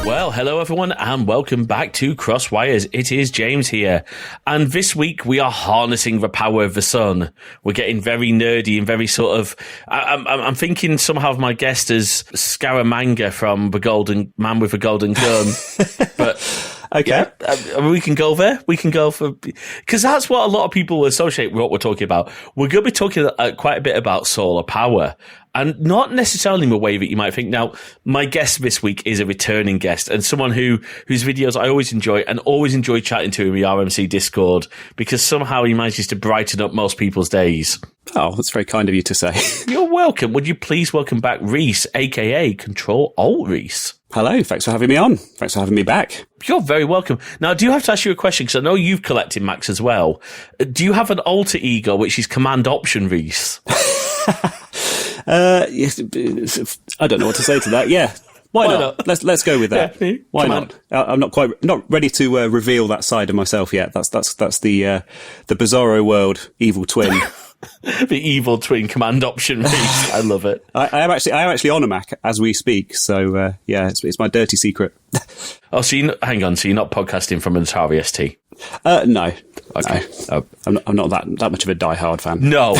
Well, hello everyone and welcome back to Crosswires. It is James here. And this week we are harnessing the power of the sun. We're getting very nerdy and very sort of... I'm thinking somehow of my guest as Scaramanga from The Golden Man with the Golden Gun. But... Okay. Yeah, we can go there. We can go for... Because that's what a lot of people associate with what we're talking about. We're going to be talking quite a bit about solar power. And not necessarily in the way that you might think. Now, my guest this week is a returning guest and someone whose videos I always enjoy and always enjoy chatting to in the RMC Discord because somehow he manages to brighten up most people's days. Oh, that's very kind of you to say. You're welcome. Would you please welcome back Rees, a.k.a. Control-Alt-Rees? Hello, thanks for having me on. Thanks for having me back. You're very welcome. Now, I do have to ask you a question because I know you've collected Macs as well. Do you have an alter ego, which is Command-Option Rees? Yes, I don't know what to say to that. Yeah, why not? Let's go with that. Yeah, why not? I'm not ready to reveal that side of myself yet. That's the Bizarro World evil twin. The evil twin Command-Option Rees. I love it. I am actually on a Mac as we speak. So yeah, it's my dirty secret. Oh, so hang on. So you're not podcasting from an Atari ST? No. Okay. No. I'm not that much of a diehard fan. No.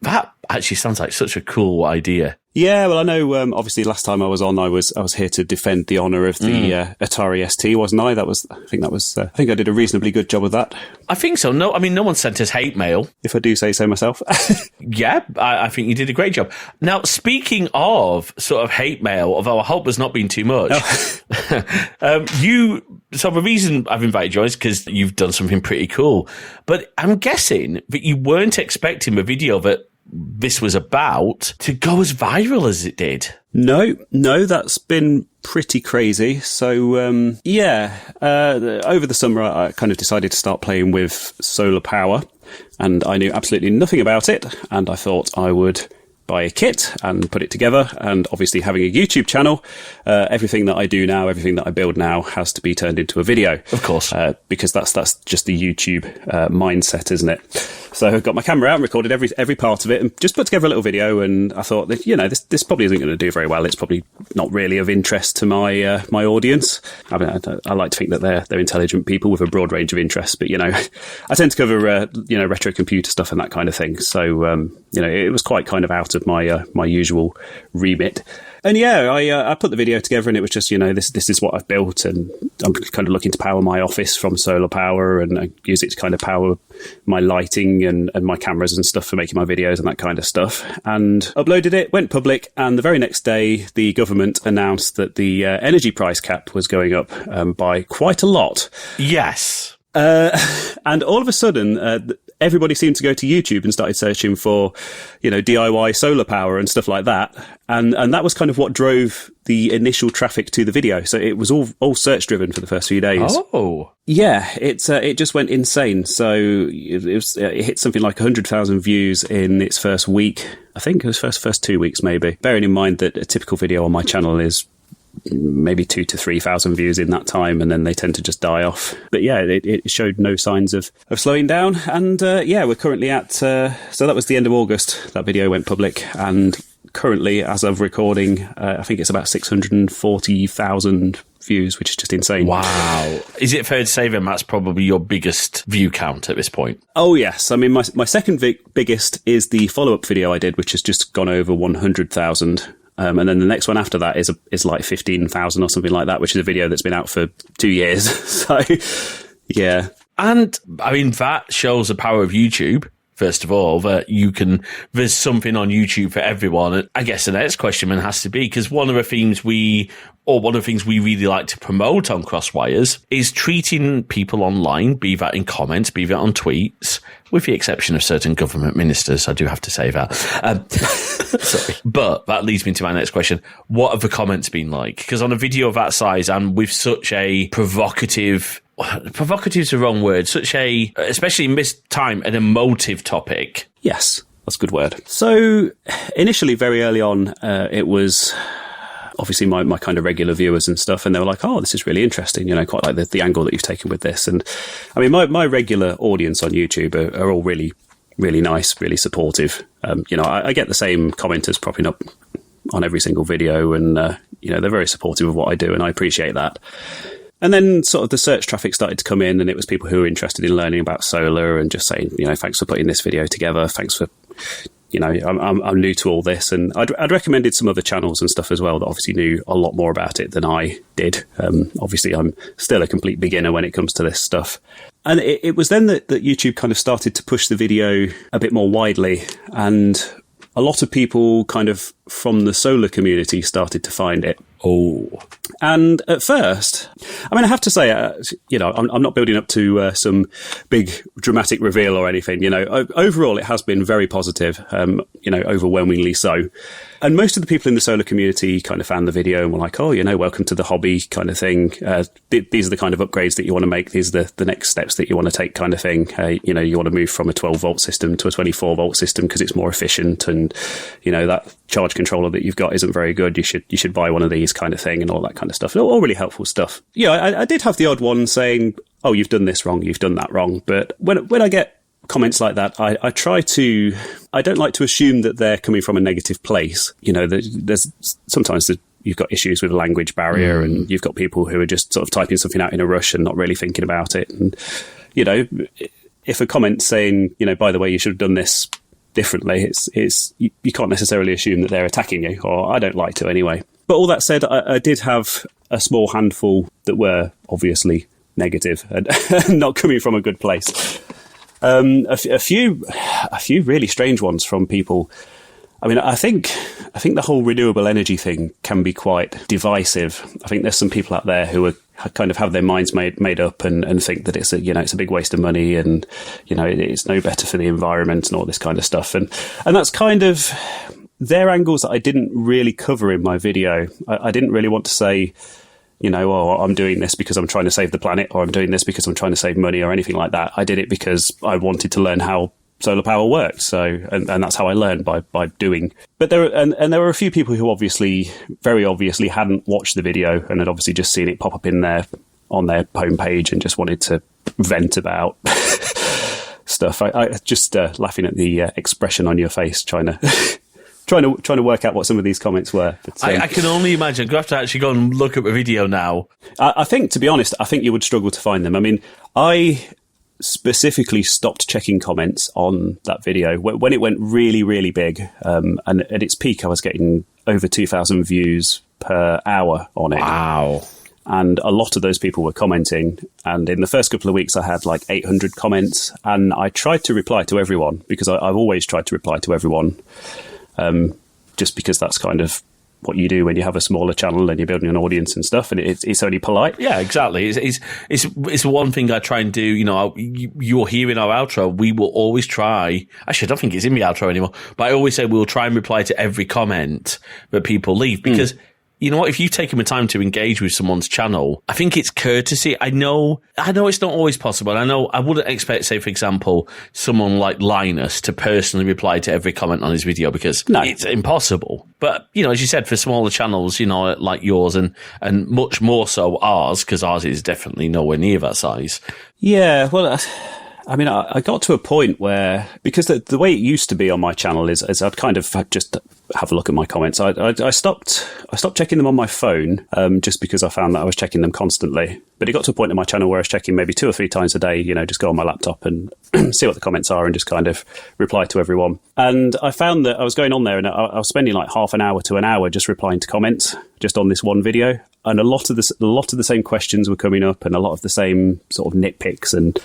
That actually sounds like such a cool idea. Yeah, well, I know. Obviously, last time I was on, I was here to defend the honour of the Atari ST, wasn't I? I think I did a reasonably good job of that. I think so. No, I mean, no one sent us hate mail, if I do say so myself. Yeah, I think you did a great job. Now, speaking of sort of hate mail, although I hope there's not been too much, So the reason I've invited you is because you've done something pretty cool. But I'm guessing that you weren't expecting the video that this was about to go as viral as it did. No, that's been pretty crazy. So, over the summer, I kind of decided to start playing with solar power, and I knew absolutely nothing about it, and I thought I would buy a kit and put it together. And obviously having a YouTube channel, everything that I do now, everything that I build now has to be turned into a video. Of course. Because that's just the YouTube mindset, isn't it? So I got my camera out and recorded every part of it and just put together a little video. And I thought that, this probably isn't going to do very well. It's probably not really of interest to my my audience. I mean, I like to think that they're intelligent people with a broad range of interests, but I tend to cover retro computer stuff and that kind of thing. So it was quite kind of out of my usual remit. And yeah, I put the video together and it was just, this is what I've built, and I'm kind of looking to power my office from solar power, and I use it to kind of power my lighting and my cameras and stuff for making my videos and that kind of stuff. And uploaded it, went public, and the very next day the government announced that the energy price cap was going up by quite a lot. Yes. And all of a sudden, everybody seemed to go to YouTube and started searching for, DIY solar power and stuff like that. And that was kind of what drove the initial traffic to the video. So it was all search driven for the first few days. Oh. Yeah, it just went insane. So it hit something like 100,000 views in its first week. I think it was first 2 weeks, maybe. Bearing in mind that a typical video on my channel is maybe 2,000 to 3,000 views in that time, and then they tend to just die off. But yeah, it showed no signs of slowing down. And we're currently at so that was the end of August that video went public, and currently, as of recording, I think it's about 640,000 views, which is just insane. Wow. Is it fair to say then that's probably your biggest view count at this point? Oh yes, I mean my second biggest is the follow-up video I did, which has just gone over 100,000. And then the next one after that is like 15,000 or something like that, which is a video that's been out for 2 years. So, yeah. And, I mean, that shows the power of YouTube, first of all, that there's something on YouTube for everyone. And I guess the next question then has to be, because one of the things we really like to promote on Crosswires is treating people online, be that in comments, be that on tweets, with the exception of certain government ministers, I do have to say that. Sorry. But that leads me to my next question. What have the comments been like? Because on a video of that size and with such a provocative is the wrong word, especially in this time, an emotive topic. Yes, that's a good word. So initially, very early on, it was obviously my kind of regular viewers and stuff, and they were like, oh, this is really interesting, quite like the angle that you've taken with this. And I mean, my regular audience on YouTube are all really, really nice, really supportive. I get the same commenters propping up on every single video, and they're very supportive of what I do, and I appreciate that. And then sort of the search traffic started to come in, and it was people who were interested in learning about solar and just saying, thanks for putting this video together. Thanks for, I'm new to all this. And I'd recommended some other channels and stuff as well that obviously knew a lot more about it than I did. Obviously, I'm still a complete beginner when it comes to this stuff. And it was then that YouTube kind of started to push the video a bit more widely, and a lot of people kind of from the solar community started to find it. Oh. And at first, I have to say, I'm not building up to some big dramatic reveal or anything. Overall, it has been very positive, overwhelmingly so. And most of the people in the solar community kind of found the video and were like, oh, welcome to the hobby kind of thing. These are the kind of upgrades that you want to make. These are the next steps that you want to take kind of thing. You want to move from a 12-volt system to a 24-volt system because it's more efficient. And, that charge controller that you've got isn't very good. You should buy one of these kind of thing and all that kind of stuff. All really helpful stuff. I did have the odd one saying, oh, you've done this wrong, you've done that wrong. But when I get comments like that, I don't like to assume that they're coming from a negative place. There's sometimes you've got issues with a language barrier, and you've got people who are just sort of typing something out in a rush and not really thinking about it. And, if a comment's saying, by the way, you should have done this differently, you can't necessarily assume that they're attacking you, or I don't like to anyway. But all that said, I did have a small handful that were obviously negative and not coming from a good place. A few really strange ones from people. I think the whole renewable energy thing can be quite divisive. I think there's some people out there who are kind of have their minds made up and think that it's a big waste of money, and it's no better for the environment and all this kind of stuff. And that's kind of their angles that I didn't really cover in my video. I didn't really want to say, I'm doing this because I'm trying to save the planet, or I'm doing this because I'm trying to save money, or anything like that. I did it because I wanted to learn how solar power worked. So, and that's how I learned by doing. But there were a few people who very obviously hadn't watched the video and had obviously just seen it pop up on their homepage and just wanted to vent about stuff. I just laughing at the expression on your face, trying to work out what some of these comments were. But, I can only imagine. You have to actually go and look at the video now. I think, to be honest, you would struggle to find them. I specifically stopped checking comments on that video when it went really, really big. And at its peak, I was getting over 2,000 views per hour on it. Wow. And a lot of those people were commenting. And in the first couple of weeks, I had like 800 comments. And I tried to reply to everyone, because I've always tried to reply to everyone. Just because that's kind of what you do when you have a smaller channel and you're building an audience and stuff, and it's only polite. Yeah, exactly. It's one thing I try and do. You're hearing our outro. We will always try. Actually, I don't think it's in the outro anymore, but I always say we'll try and reply to every comment that people leave, because you know what? If you've taken the time to engage with someone's channel, I think it's courtesy. I know it's not always possible. I know I wouldn't expect, say, for example, someone like Linus to personally reply to every comment on his video, because it's impossible. But, as you said, for smaller channels, like yours and much more so ours, because ours is definitely nowhere near that size. Yeah, well, I got to a point where, because the way it used to be on my channel is I'd kind of just have a look at my comments. I stopped checking them on my phone, just because I found that I was checking them constantly. But it got to a point in my channel where I was checking maybe 2 or 3 times a day, just go on my laptop and see what the comments are and just kind of reply to everyone. And I found that I was going on there and I was spending like half an hour to an hour just replying to comments just on this one video. And a lot of the same questions were coming up, and a lot of the same sort of nitpicks and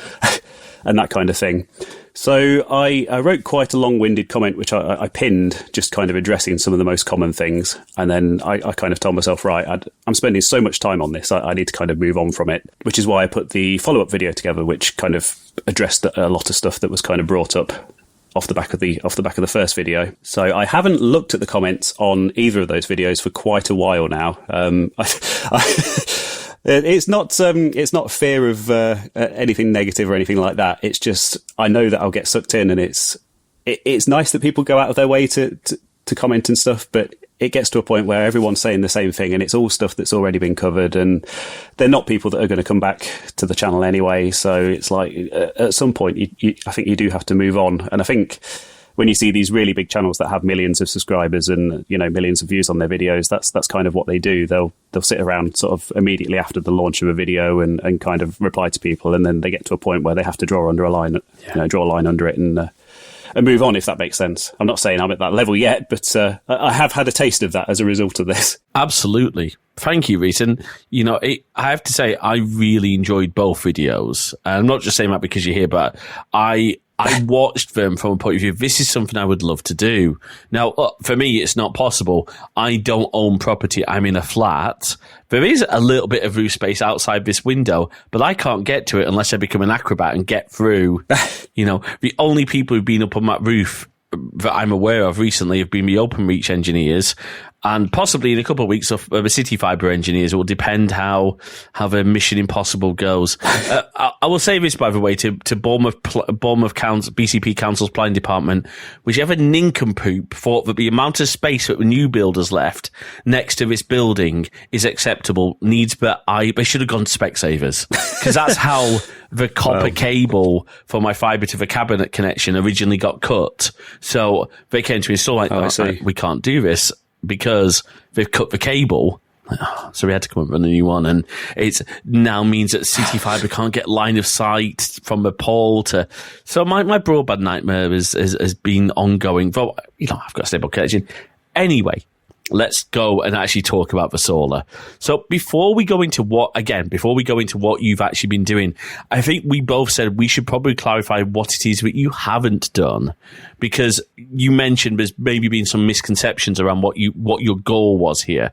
and that kind of thing. So I wrote quite a long-winded comment, which I pinned, just kind of addressing some of the most common things. And then I kind of told myself, right, I'm spending so much time on this, I need to kind of move on from it, which is why I put the follow-up video together, which kind of addressed a lot of stuff that was kind of brought up off the back of the first video. So I haven't looked at the comments on either of those videos for quite a while now. It's not fear of anything negative or anything like that. It's just I know that I'll get sucked in, and it's nice that people go out of their way to comment and stuff, but it gets to a point where everyone's saying the same thing, and it's all stuff that's already been covered, and they're not people that are going to come back to the channel anyway. So it's like at some point, I think you do have to move on, and I think when you see these really big channels that have millions of subscribers and, you know, millions of views on their videos, that's kind of what they do. They'll sit around sort of immediately after the launch of a video and kind of reply to people, and then they get to a point where they have to draw a line under it and move on, if that makes sense. I'm not saying I'm at that level yet, but I have had a taste of that as a result of this. Absolutely. Thank you, Rees. And, you know, I have to say, I really enjoyed both videos. And I'm not just saying that because you're here, but I watched them from a point of view, this is something I would love to do. Now, for me, it's not possible. I don't own property. I'm in a flat. There is a little bit of roof space outside this window, but I can't get to it unless I become an acrobat and get through. You know, the only people who've been up on that roof that I'm aware of recently have been the OpenReach engineers, and possibly in a couple of weeks of the City Fibre engineers. It will depend how the Mission Impossible goes. I will say this, by the way, to Bournemouth Council, BCP Council's planning department, whichever nincompoop thought that the amount of space that the new builders left next to this building is acceptable needs, but they should have gone to Specsavers, because that's how the copper cable for my fibre to the cabinet connection originally got cut. So they came to install we can't do this because they've cut the cable. So we had to come up with a new one, and it now means that City Fibre can't get line of sight from the pole to. So my broadband nightmare has been ongoing. But, you know, I've got a stable connection. Anyway, let's go and actually talk about the solar. So before we go into what you've actually been doing, I think we both said we should probably clarify what it is that you haven't done, because you mentioned there's maybe been some misconceptions around what your goal was here.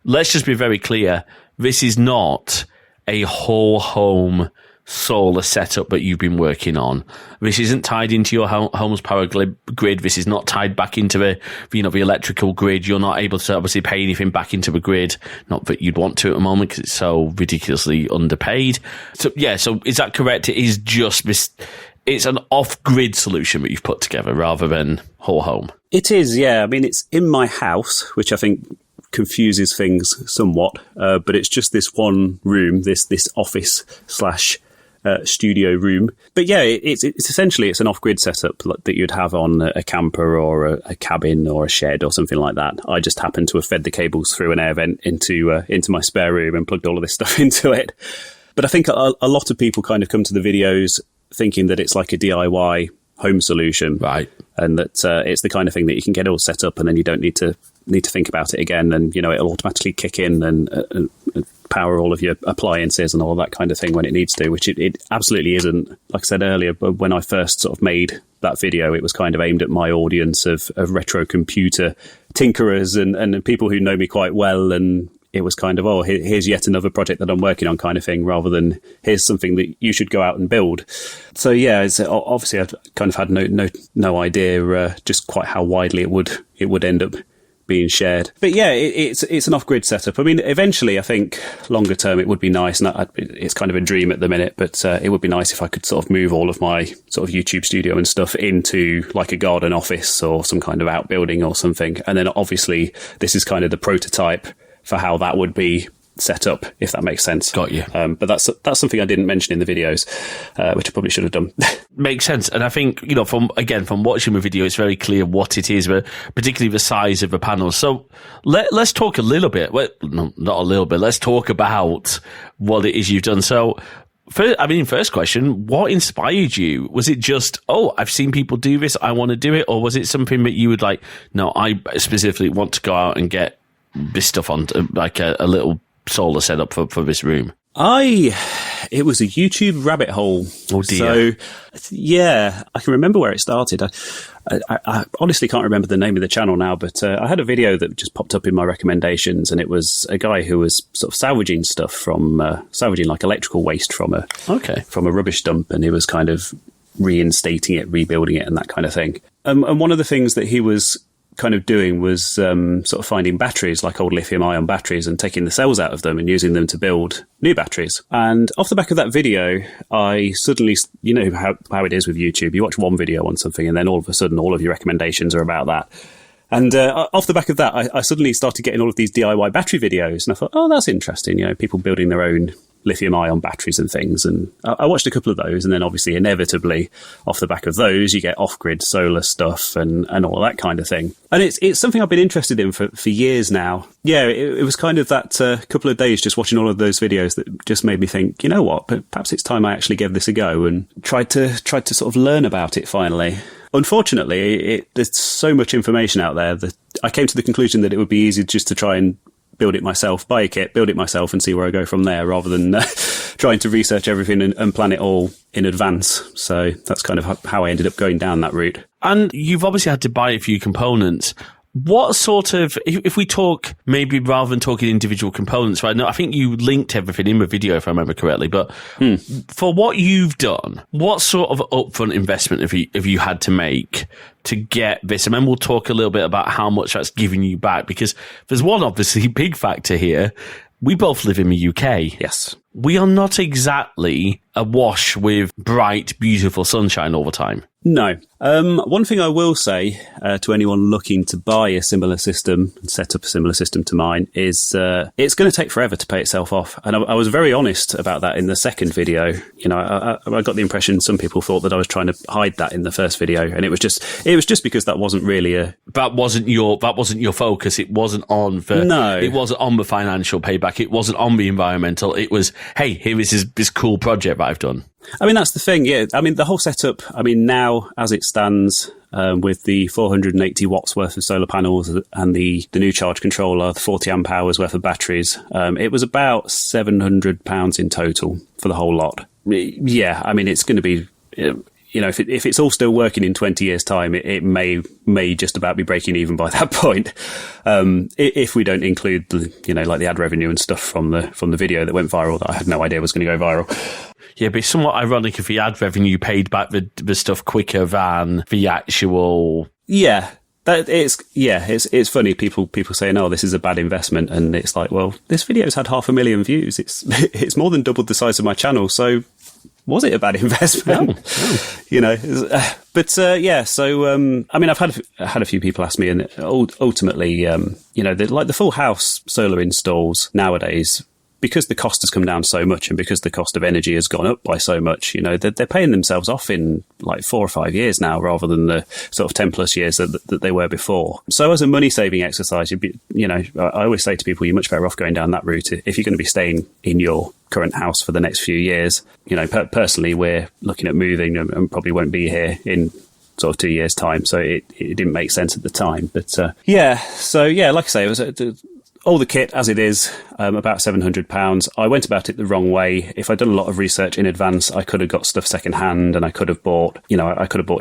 Let's just be very clear. This is not a whole home solar setup that you've been working on. This isn't tied into your home's power grid. This is not tied back into the electrical grid. You're not able to obviously pay anything back into the grid. Not that you'd want to at the moment because it's so ridiculously underpaid. So is that correct? It is just this. It's an off-grid solution that you've put together rather than whole home. It is, yeah. I mean, it's in my house, which I think confuses things somewhat. But it's just this one room, this office / studio room. But yeah, it's essentially an off-grid setup that you'd have on a camper or a cabin or a shed or something like that. I just happen to have fed the cables through an air vent into my spare room and plugged all of this stuff into it. But I think a lot of people kind of come to the videos thinking that it's like a DIY home solution, right? And that it's the kind of thing that you can get all set up and then you don't need to think about it again, and you know it'll automatically kick in and power all of your appliances and all that kind of thing when it needs to, which it absolutely isn't. Like I said earlier, but when I first sort of made that video, it was kind of aimed at my audience of retro computer tinkerers and people who know me quite well, and it was kind of, here's yet another project that I'm working on kind of thing, rather than here's something that you should go out and build. So yeah, obviously I've kind of had no idea just quite how widely it would end up being shared. But yeah, it's an off-grid setup. I mean, eventually I think longer term it would be nice, and it's kind of a dream at the minute, but it would be nice if I could sort of move all of my sort of YouTube studio and stuff into like a garden office or some kind of outbuilding or something. And then obviously this is kind of the prototype for how that would be set up, if that makes sense. Got you. But that's something I didn't mention in the videos, which I probably should have done. Makes sense. And I think, you know, from watching the video, it's very clear what it is, but particularly the size of the panels. So let's talk a little bit. Well, no, not a little bit. Let's talk about what it is you've done. So, first question, what inspired you? Was it just, I've seen people do this, I want to do it? Or was it something that you would like, no, I specifically want to go out and get this stuff on, like a little solar setup for this room? It was a YouTube rabbit hole. Oh dear. So yeah, I can remember where it started. I honestly can't remember the name of the channel now, but I had a video that just popped up in my recommendations, and it was a guy who was sort of salvaging stuff from salvaging like electrical waste from a rubbish dump, and he was kind of reinstating it, rebuilding it, and that kind of thing. And one of the things that he was kind of doing was sort of finding batteries, like old lithium-ion batteries, and taking the cells out of them and using them to build new batteries. And off the back of that video, I suddenly, you know how it is with YouTube, you watch one video on something and then all of a sudden all of your recommendations are about that. And off the back of that, I suddenly started getting all of these DIY battery videos, and I thought, that's interesting, you know, people building their own lithium-ion batteries and things. And I watched a couple of those, and then obviously inevitably off the back of those, you get off-grid solar stuff and all that kind of thing. And it's something I've been interested in for years now. Yeah, it was kind of that couple of days just watching all of those videos that just made me think, you know what, but perhaps it's time I actually gave this a go and tried to sort of learn about it finally. Unfortunately, there's so much information out there that I came to the conclusion that it would be easy just to try and build it myself, buy a kit, build it myself and see where I go from there, rather than trying to research everything and plan it all in advance. So that's kind of how I ended up going down that route. And you've obviously had to buy a few components. What sort of, if we talk, maybe rather than talking individual components, right? No, I think you linked everything in the video, if I remember correctly, but for what you've done, what sort of upfront investment have you had to make to get this? And then we'll talk a little bit about how much that's giving you back, because there's one obviously big factor here. We both live in the UK. Yes. We are not exactly awash with bright, beautiful sunshine all the time. No. One thing I will say to anyone looking to buy a similar system and set up a similar system to mine is it's going to take forever to pay itself off. And I was very honest about that in the second video. You know, I got the impression some people thought that I was trying to hide that in the first video, and it was just because that wasn't really that wasn't your focus. It wasn't on it wasn't on the financial payback. It wasn't on the environmental. It was, hey, here is this cool project that I've done. I mean, that's the thing, yeah. I mean, the whole setup, I mean, now as it stands, with the 480 watts worth of solar panels and the new charge controller, the 40 amp hours worth of batteries, it was about £700 in total for the whole lot. Yeah, I mean, it's going to be, you know, if it's all still working in 20 years' time, it may just about be breaking even by that point. If we don't include the, you know, like the ad revenue and stuff from the video that went viral that I had no idea was going to go viral. Yeah, but it's somewhat ironic if the ad revenue paid back the stuff quicker than the actual. Yeah. It's funny. People saying, "Oh, this is a bad investment," and it's like, well, this video's had 500,000 views. It's more than doubled the size of my channel. So, was it a bad investment? No. You know, but yeah. So, I mean, I've had a few people ask me, and ultimately, you know, like the full house solar installs nowadays, because the cost has come down so much and because the cost of energy has gone up by so much, you know, they're paying themselves off in like 4 or 5 years now, rather than the sort of 10 plus years that they were before. So as a money saving exercise, you know, I always say to people, you're much better off going down that route if you're going to be staying in your current house for the next few years. You know, personally, we're looking at moving and probably won't be here in sort of 2 years' time. So it didn't make sense at the time. But yeah, so yeah, like I say, it was all the kit as it is, about £700. I went about it the wrong way. If I'd done a lot of research in advance, I could have got stuff secondhand, and I could have bought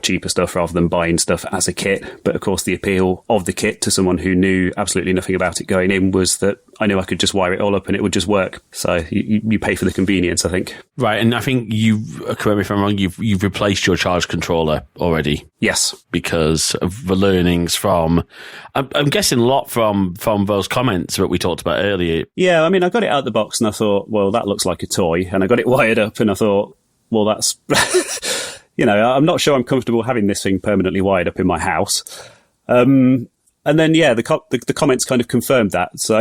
cheaper stuff rather than buying stuff as a kit. But of course, the appeal of the kit to someone who knew absolutely nothing about it going in was that I knew I could just wire it all up and it would just work. So you pay for the convenience, I think. Right, and I think correct me if I'm wrong, you've replaced your charge controller already. Yes. Because of the learnings from, I'm guessing a lot from those comments that we talked about earlier. Yeah, I mean, I got it out the box and I thought, well, that looks like a toy. And I got it wired up and I thought, well, that's, you know, I'm not sure I'm comfortable having this thing permanently wired up in my house. And then, yeah, the comments kind of confirmed that. So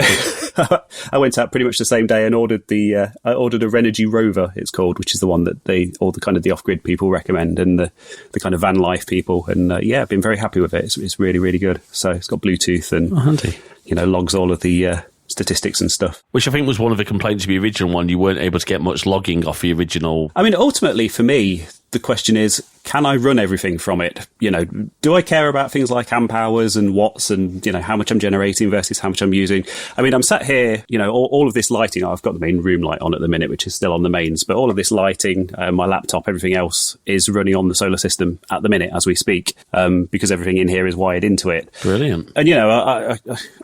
I went out pretty much the same day and ordered a Renogy Rover, it's called, which is the one that all the kind of the off-grid people recommend, and the kind of van life people. And yeah, I've been very happy with it. It's really, really good. So it's got Bluetooth and, handy. You know, logs all of the statistics and stuff. Which I think was one of the complaints of the original one. You weren't able to get much logging off the original. I mean, ultimately for me, the question is, can I run everything from it? You know, do I care about things like amp hours and watts and, you know, how much I'm generating versus how much I'm using? I mean, I'm sat here, you know, all of this lighting, I've got the main room light on at the minute, which is still on the mains, but all of this lighting, my laptop, everything else is running on the solar system at the minute as we speak, because everything in here is wired into it. Brilliant. And, you know,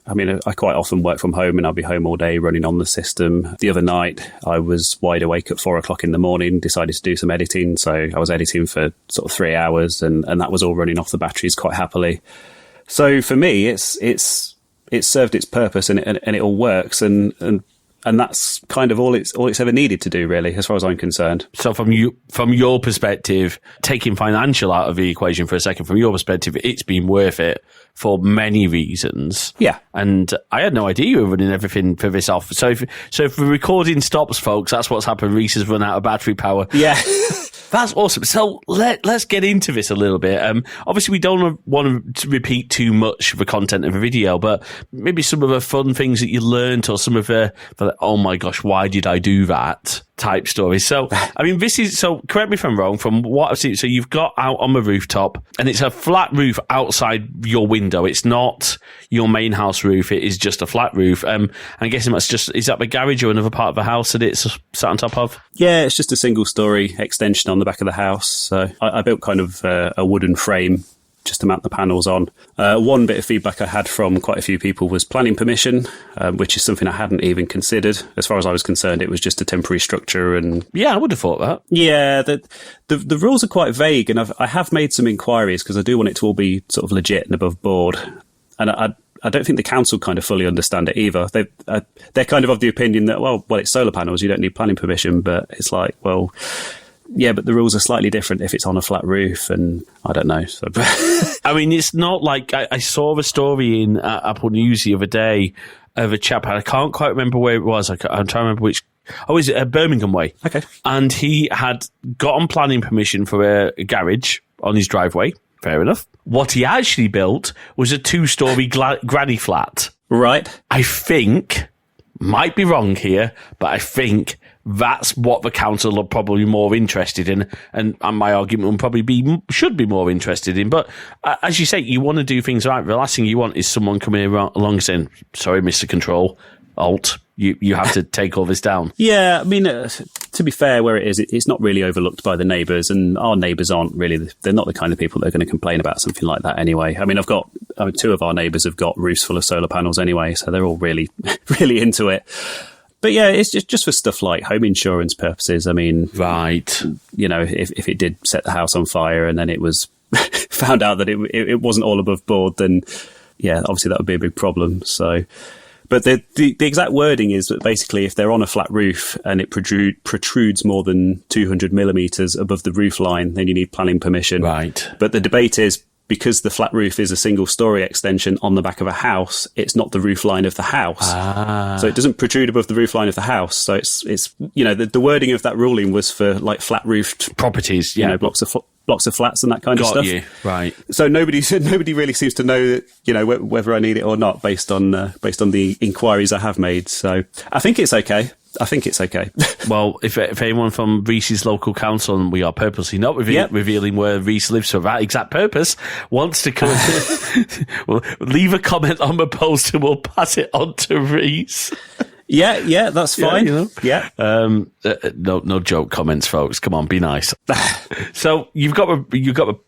I mean, I quite often work from home and I'll be home all day running on the system. The other night, I was wide awake at 4 o'clock in the morning, decided to do some editing. So I was editing for sort of 3 hours and that was all running off the batteries quite happily. So for me, it's served its purpose and it all works. And And that's kind of all it's ever needed to do, really, as far as I'm concerned. So from your perspective, taking financial out of the equation for a second, from your perspective, it's been worth it for many reasons. Yeah. And I had no idea you were running everything for this off. So if the recording stops, folks, that's what's happened. Rees has run out of battery power. Yeah. That's awesome. So let's get into this a little bit. Obviously, we don't want to repeat too much of the content of the video, but maybe some of the fun things that you learned, or some of the oh my gosh, why did I do that type stories. So, I mean, correct me if I'm wrong, from what I've seen, so you've got out on the rooftop, and it's a flat roof outside your window. It's not your main house roof. It is just a flat roof. I'm guessing is that the garage or another part of the house that it's sat on top of? Yeah, it's just a single story extension on the back of the house. So I built kind of a wooden frame just to mount the panels on. One bit of feedback I had from quite a few people was planning permission, which is something I hadn't even considered. As far as I was concerned, it was just a temporary structure. And yeah, I would have thought that. Yeah, the rules are quite vague, and I have made some inquiries because I do want it to all be sort of legit and above board. And I don't think the council kind of fully understand it either. They're kind of the opinion that, well, it's solar panels, you don't need planning permission, but it's like, well, yeah, but the rules are slightly different if it's on a flat roof, and I don't know. So. I mean, it's not like I saw the story in Apple News the other day of a chap, and I can't quite remember where it was. I'm trying to remember which. Oh, is it Birmingham way? Okay. And he had gotten planning permission for a garage on his driveway. Fair enough. What he actually built was a 2-story granny flat. Right. I think, might be wrong here, but I think that's what the council are probably more interested in, and my argument would probably should be more interested in. But as you say, you want to do things right. The last thing you want is someone coming along saying, "Sorry, Mr. Control, Alt, you have to take all this down." Yeah, I mean, to be fair, where it is, it's not really overlooked by the neighbours, and our neighbours they're not the kind of people that are going to complain about something like that anyway. I mean, 2 of our neighbours have got roofs full of solar panels anyway, so they're all really, really into it. But yeah, it's just for stuff like home insurance purposes. I mean, right. You know, if it did set the house on fire and then it was found out that it wasn't all above board, then yeah, obviously that would be a big problem. So, but the exact wording is that basically if they're on a flat roof and it protrudes more than 200 millimeters above the roof line, then you need planning permission. Right. But the debate is, because the flat roof is a single story extension on the back of a house, it's not the roof line of the house. So it doesn't protrude above the roof line of the house. So it's you know, the wording of that ruling was for like flat roofed properties, you know, blocks of flats and that kind of stuff. Got you. Right. So nobody really seems to know, you know, whether I need it or not based on the inquiries I have made. So I think it's okay. Well, if anyone from Rees's local council, and we are purposely not revealing where Rees lives for that exact purpose, wants to come, well, leave a comment on the post and we'll pass it on to Rees. Yeah, that's fine. Yeah, you know? No joke comments, folks. Come on, be nice. So you've got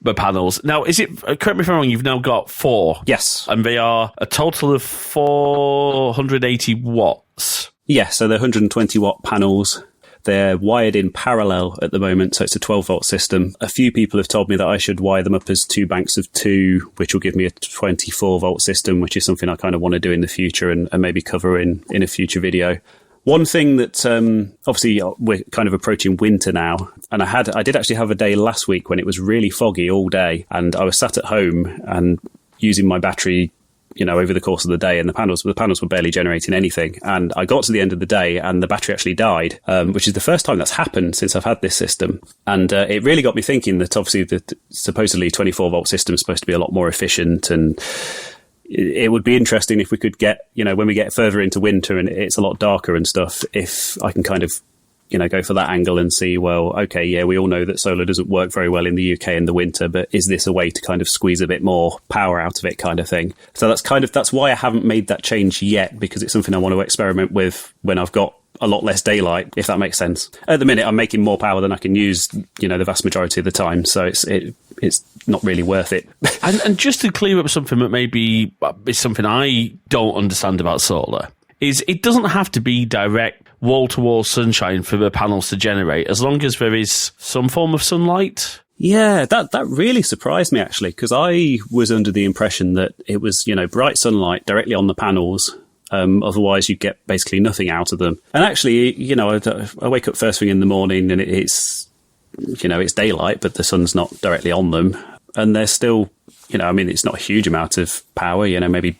the panels now. Is it? Correct me if I'm wrong. You've now got 4. Yes, and they are a total of 480 watts. Yeah, so they're 120 watt panels. They're wired in parallel at the moment, so it's a 12 volt system. A few people have told me that I should wire them up as 2 banks of 2, which will give me a 24 volt system, which is something I kind of want to do in the future and maybe cover in a future video. One thing that, obviously we're kind of approaching winter now, and I did actually have a day last week when it was really foggy all day, and I was sat at home and using my battery, you know, over the course of the day, and the panels were barely generating anything. And I got to the end of the day and the battery actually died, which is the first time that's happened since I've had this system. And it really got me thinking that obviously the supposedly 24 volt system is supposed to be a lot more efficient, and it would be interesting if we could get, you know, when we get further into winter and it's a lot darker and stuff, if I can kind of, you know, go for that angle and see, well, okay, yeah, we all know that solar doesn't work very well in the UK in the winter, but is this a way to kind of squeeze a bit more power out of it, kind of thing? So that's why I haven't made that change yet, because it's something I want to experiment with when I've got a lot less daylight, if that makes sense. At the minute, I'm making more power than I can use, you know, the vast majority of the time, so it's not really worth it. and just to clear up something that maybe is something I don't understand about solar, is it doesn't have to be direct wall-to-wall sunshine for the panels to generate, as long as there is some form of sunlight. Yeah, that really surprised me, actually, because I was under the impression that it was, you know, bright sunlight directly on the panels, Otherwise, you get basically nothing out of them. And actually, you know, I wake up first thing in the morning and it's, you know, it's daylight, but the sun's not directly on them. And they're still, you know, I mean, it's not a huge amount of power, you know, maybe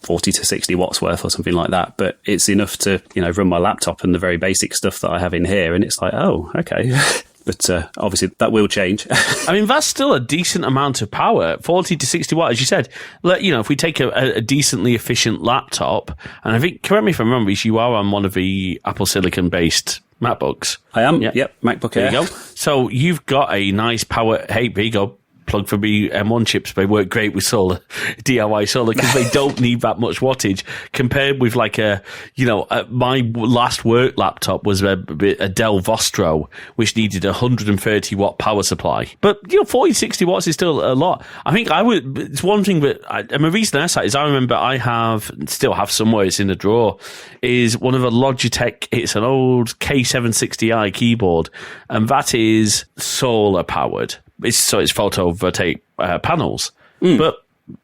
40 to 60 watts worth or something like that. But it's enough to, you know, run my laptop and the very basic stuff that I have in here. And it's like, oh, okay. But obviously that will change. I mean, that's still a decent amount of power, 40 to 60 watts, as you said. You know, if we take a decently efficient laptop, and I think, correct me if I'm wrong, Rees, you are on one of the Apple Silicon-based MacBooks. I am, yeah. Yep, MacBook Air. There you go. So you've got a nice power, hey, there you go. Plug for me M1 chips. They work great with solar, DIY solar, because they don't need that much wattage compared with like my last work laptop was a Dell Vostro, which needed a 130 watt power supply. But, you know, 40, 60 watts is still a lot. I think it's one thing that, and the reason I say is I remember I still have somewhere, it's in a drawer, is one of a Logitech, it's an old K760i keyboard, and that is solar powered. It's photovoltaic panels, but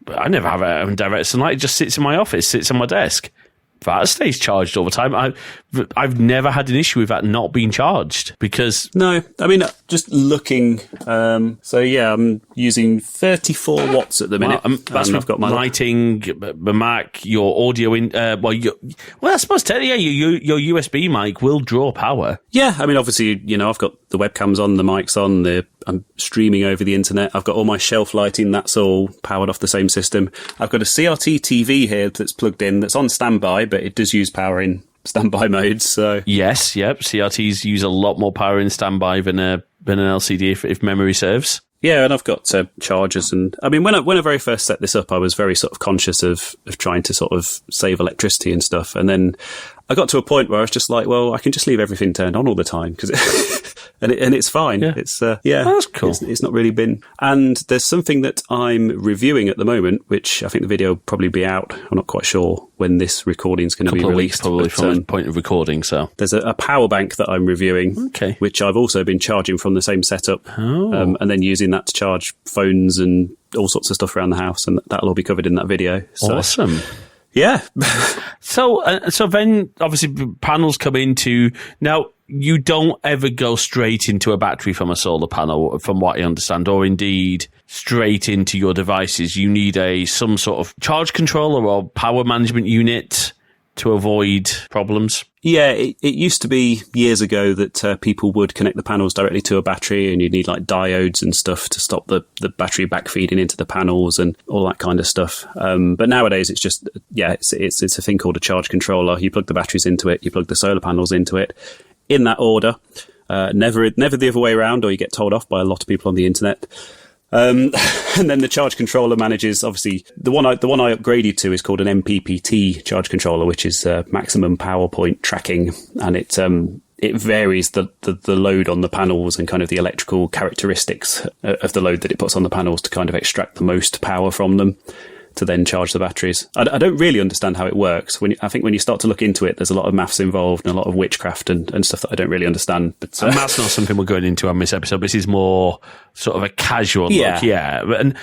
I never have it in direct sunlight. It just sits in my office, sits on my desk. That stays charged all the time. I've never had an issue with that not being charged because... No, I mean, just looking... so, yeah, I'm using 34 watts at the minute. That's I've got my lighting, the Mac, your audio... I suppose, your USB mic will draw power. Yeah, I mean, obviously, you know, I've got the webcams on, the mic's on, I'm streaming over the internet. I've got all my shelf lighting. That's all powered off the same system. I've got a CRT TV here that's plugged in, that's on standby, but it does use power in standby mode. So yes, yep. CRTs use a lot more power in standby than an LCD if memory serves. Yeah, and I've got chargers, and I mean, when I very first set this up, I was very sort of conscious of trying to sort of save electricity and stuff, and then I got to a point where I was just like, well, I can just leave everything turned on all the time because and it's fine. Yeah. It's that's cool. It's not really been. And there's something that I'm reviewing at the moment, which I think the video will probably be out. I'm not quite sure when this recording's going to be released. Probably from the point of recording. So there's a power bank that I'm reviewing, which I've also been charging from the same setup, and then using that to charge phones and all sorts of stuff around the house, and that'll all be covered in that video. So, awesome. Yeah. So then obviously panels come into now. You don't ever go straight into a battery from a solar panel, from what I understand, or indeed straight into your devices. You need some sort of charge controller or power management unit to avoid problems. Yeah, it used to be years ago that people would connect the panels directly to a battery, and you'd need like diodes and stuff to stop the battery backfeeding into the panels and all that kind of stuff. But nowadays it's just, it's a thing called a charge controller. You plug the batteries into it, you plug the solar panels into it, in that order. Never the other way around, or you get told off by a lot of people on the internet. And then the charge controller manages, obviously, the one I upgraded to is called an MPPT charge controller, which is maximum power point tracking, and it varies the load on the panels and kind of the electrical characteristics of the load that it puts on the panels to kind of extract the most power from them to then charge the batteries. I don't really understand how it works. I think when you start to look into it, there's a lot of maths involved and a lot of witchcraft and stuff that I don't really understand. But and that's not something we're going into on this episode. This is more sort of a casual look. Yeah. And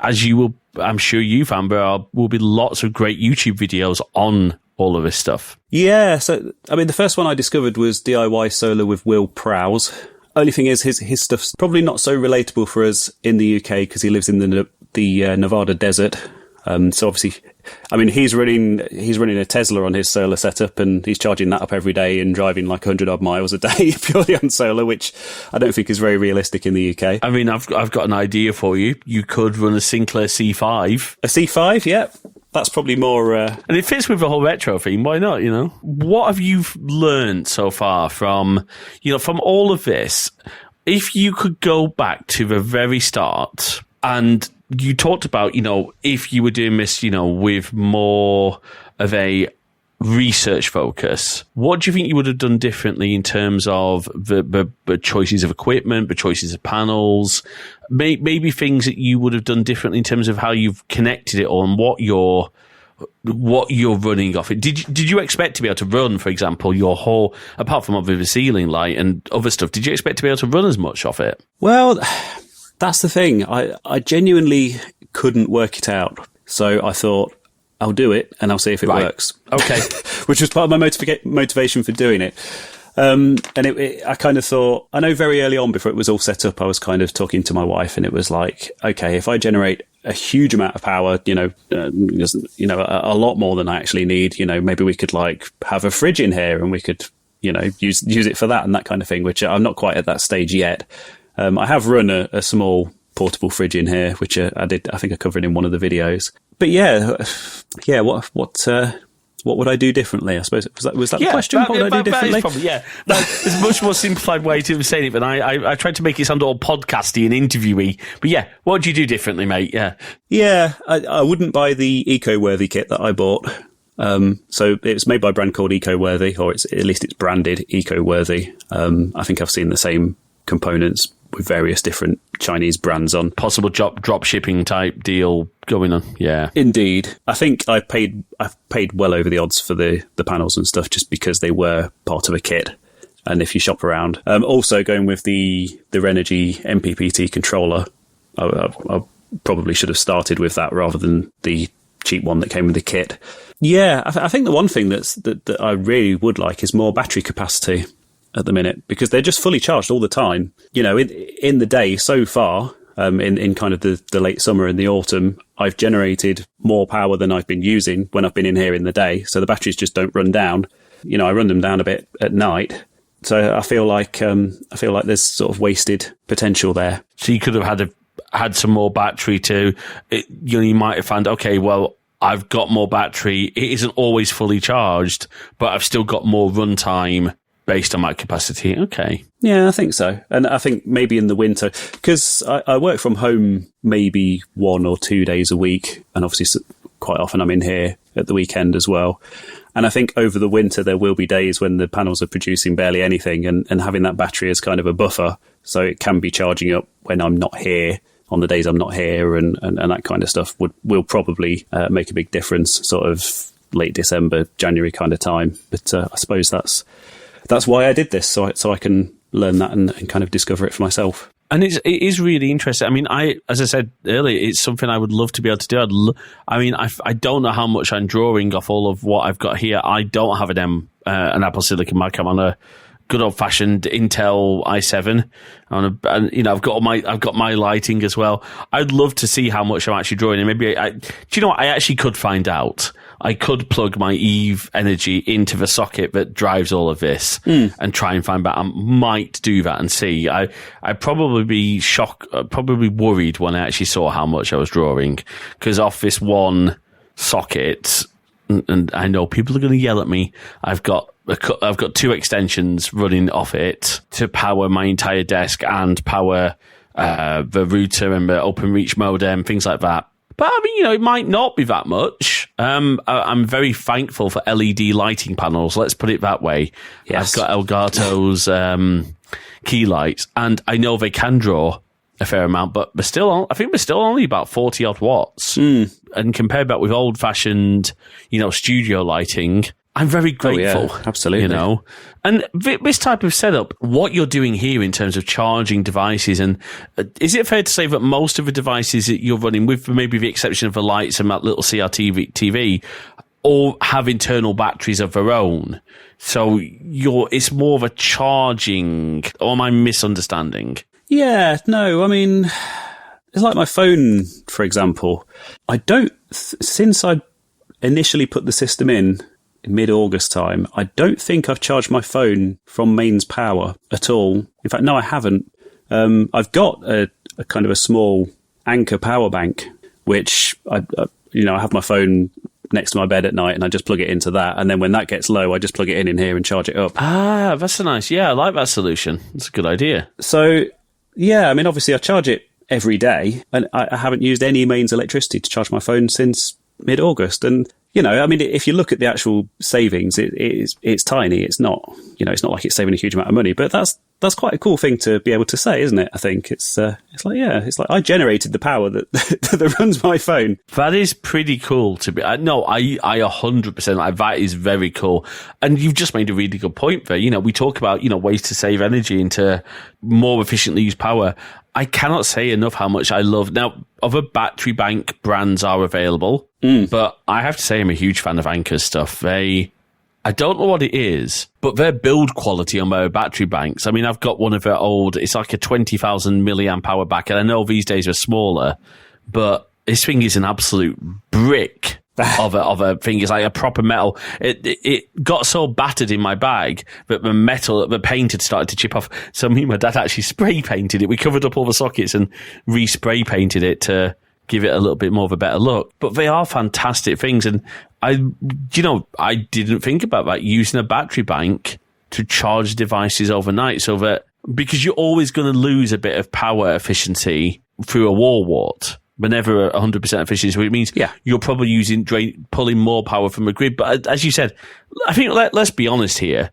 as you will, I'm sure you found, there will be lots of great YouTube videos on all of this stuff. Yeah. So, I mean, the first one I discovered was DIY Solar with Will Prowse. Only thing is, his stuff's probably not so relatable for us in the UK because he lives in the Nevada desert. So obviously, I mean, he's running a Tesla on his solar setup, and he's charging that up every day and driving like 100 odd miles a day purely on solar, which I don't think is very realistic in the UK. I mean, I've got an idea for you. You could run a Sinclair C5. A C5, yeah. That's probably more... And it fits with the whole retro theme. Why not, you know? What have you learned so far from all of this? If you could go back to the very start, and you talked about, if you were doing this, with more of a research focus, what do you think you would have done differently in terms of the choices of equipment, the choices of panels, maybe things that you would have done differently in terms of how you've connected it all and what you're running off it? Did you expect to be able to run, for example, your whole, apart from obviously the ceiling light and other stuff, did you expect to be able to run as much off it? Well, that's the thing. I genuinely couldn't work it out. So I thought, I'll do it and I'll see if it works. Okay. Which was part of my motivation for doing it. And I kind of thought, I know very early on before it was all set up, I was kind of talking to my wife and it was like, okay, if I generate a huge amount of power, a lot more than I actually need, maybe we could like have a fridge in here and we could, use it for that and that kind of thing, which I'm not quite at that stage yet. I have run a small portable fridge in here, which I think I covered in one of the videos. But what would I do differently? I suppose was that the question? What would I do differently? It's a much more simplified way to say it, but I tried to make it sound all podcasty and interviewy. But yeah, what would you do differently, mate? Yeah, I wouldn't buy the eco-worthy kit that I bought. So it's made by a brand called Eco-Worthy, or at least it's branded Eco-Worthy. I think I've seen the same components with various different Chinese brands on. Possible drop shipping type deal going on. Yeah, indeed. I think I've paid well over the odds for the panels and stuff just because they were part of a kit. And if you shop around, also going with the Renogy MPPT controller, I probably should have started with that rather than the cheap one that came with the kit. Yeah, I think the one thing that I really would like is more battery capacity at the minute, because they're just fully charged all the time. In the day so far, in kind of the late summer and the autumn, I've generated more power than I've been using when I've been in here in the day. So the batteries just don't run down. I run them down a bit at night. So I feel like there's sort of wasted potential there. So you could have had some more battery too. You might have found, okay, well, I've got more battery. It isn't always fully charged, but I've still got more runtime based on my capacity. Okay. Yeah, I think so. And I think maybe in the winter, because I work from home maybe 1 or 2 days a week. And obviously quite often I'm in here at the weekend as well. And I think over the winter, there will be days when the panels are producing barely anything and having that battery as kind of a buffer. So it can be charging up when I'm not here, on the days I'm not here, and that kind of stuff will probably make a big difference, sort of late December, January kind of time. But I suppose that's why I did this, so I can learn that and kind of discover it for myself. And it is really interesting. I mean, as I said earlier, it's something I would love to be able to do. I don't know how much I'm drawing off all of what I've got here. I don't have an Apple Silicon Mac. I'm on a good old fashioned Intel i7. I've got my lighting as well. I'd love to see how much I'm actually drawing. And maybe I actually could find out. I could plug my Eve Energy into the socket that drives all of this and try and find out. I might do that and see. I'd probably be probably worried when I actually saw how much I was drawing, because off this one socket, and I know people are going to yell at me, I've got 2 extensions running off it to power my entire desk and power the router and the OpenReach modem, things like that. But I mean, it might not be that much. I'm very thankful for LED lighting panels. Let's put it that way. Yes. I've got Elgato's key lights, and I know they can draw a fair amount, but I think they're still only about 40 odd watts. And compared that with old fashioned, studio lighting, I'm very grateful. Oh, yeah, absolutely. And this type of setup, what you're doing here in terms of charging devices, and is it fair to say that most of the devices that you're running, with maybe the exception of the lights and that little CRT TV, all have internal batteries of their own? So it's more of a charging, or am I misunderstanding? Yeah, no, I mean, it's like my phone, for example. Since I initially put the system in mid-August time, I don't think I've charged my phone from mains power at all. In fact, no, I haven't. I've got a kind of a small Anker power bank, which I have my phone next to my bed at night and I just plug it into that. And then when that gets low, I just plug it in here and charge it up. Ah, that's I like that solution. It's a good idea. So, yeah, I mean, obviously I charge it every day and I haven't used any mains electricity to charge my phone since mid-August. And I mean, if you look at the actual savings, it's tiny. It's not, it's not like it's saving a huge amount of money, but that's quite a cool thing to be able to say, isn't it? I think it's like I generated the power that runs my phone. That is pretty cool to be. I 100% like that is very cool. And you've just made a really good point there. We talk about, ways to save energy and to more efficiently use power. I cannot say enough how much I love. Now, other battery bank brands are available, but I have to say I'm a huge fan of Anker's stuff. I don't know what it is, but their build quality on their battery banks. I mean, I've got one of their old, it's like a 20,000 milliamp hour back, and I know these days are smaller, but this thing is an absolute brick of a thing. It's like a proper metal. It got so battered in my bag that the paint had started to chip off. So me and my dad actually spray painted it. We covered up all the sockets and re-spray painted it to give it a little bit more of a better look. But they are fantastic things, and I didn't think about that, using a battery bank to charge devices overnight, so that, because you're always going to lose a bit of power efficiency through a wall wart. Whenever 100% efficiency, which means you're probably pulling more power from a grid. But as you said, I think let's be honest here.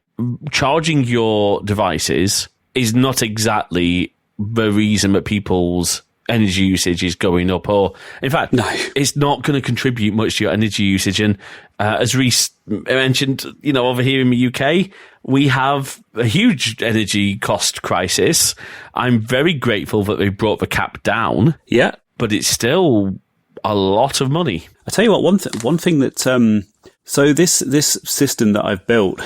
Charging your devices is not exactly the reason that people's energy usage is going up, or in fact, it's not going to contribute much to your energy usage. And as Rees mentioned, over here in the UK, we have a huge energy cost crisis. I'm very grateful that they brought the cap down. Yeah. But it's still a lot of money. I tell you what, one thing that so this system that I've built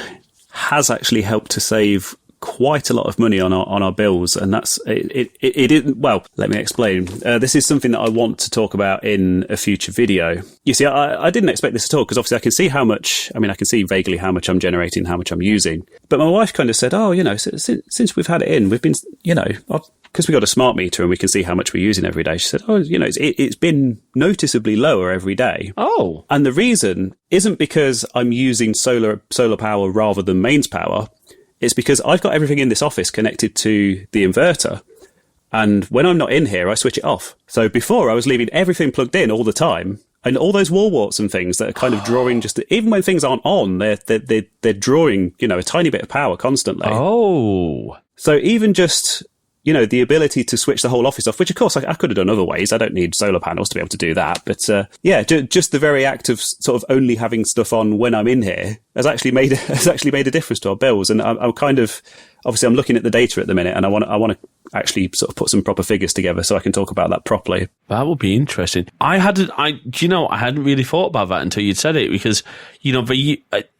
has actually helped to save quite a lot of money on our bills, and that's it. Well, let me explain. This is something that I want to talk about in a future video. You see, I didn't expect this at all, because obviously I can see how much. I mean, I can see vaguely how much I'm generating, how much I'm using. But my wife kind of said, "Oh, since we've had it in, we've been, because we got a smart meter and we can see how much we're using every day." She said, "Oh, it's been noticeably lower every day." Oh, and the reason isn't because I'm using solar power rather than mains power. It's because I've got everything in this office connected to the inverter. And when I'm not in here, I switch it off. So before, I was leaving everything plugged in all the time. And all those wall warts and things that are kind of drawing even when things aren't on, they're drawing, a tiny bit of power constantly. Oh. So even just, the ability to switch the whole office off, which of course I could have done other ways. I don't need solar panels to be able to do that. But just the very act of sort of only having stuff on when I'm in here has actually made a difference to our bills. And I'm kind of, obviously I'm looking at the data at the minute, and I want to actually sort of put some proper figures together so I can talk about that properly. That would be interesting. I hadn't really thought about that until you'd said it, because,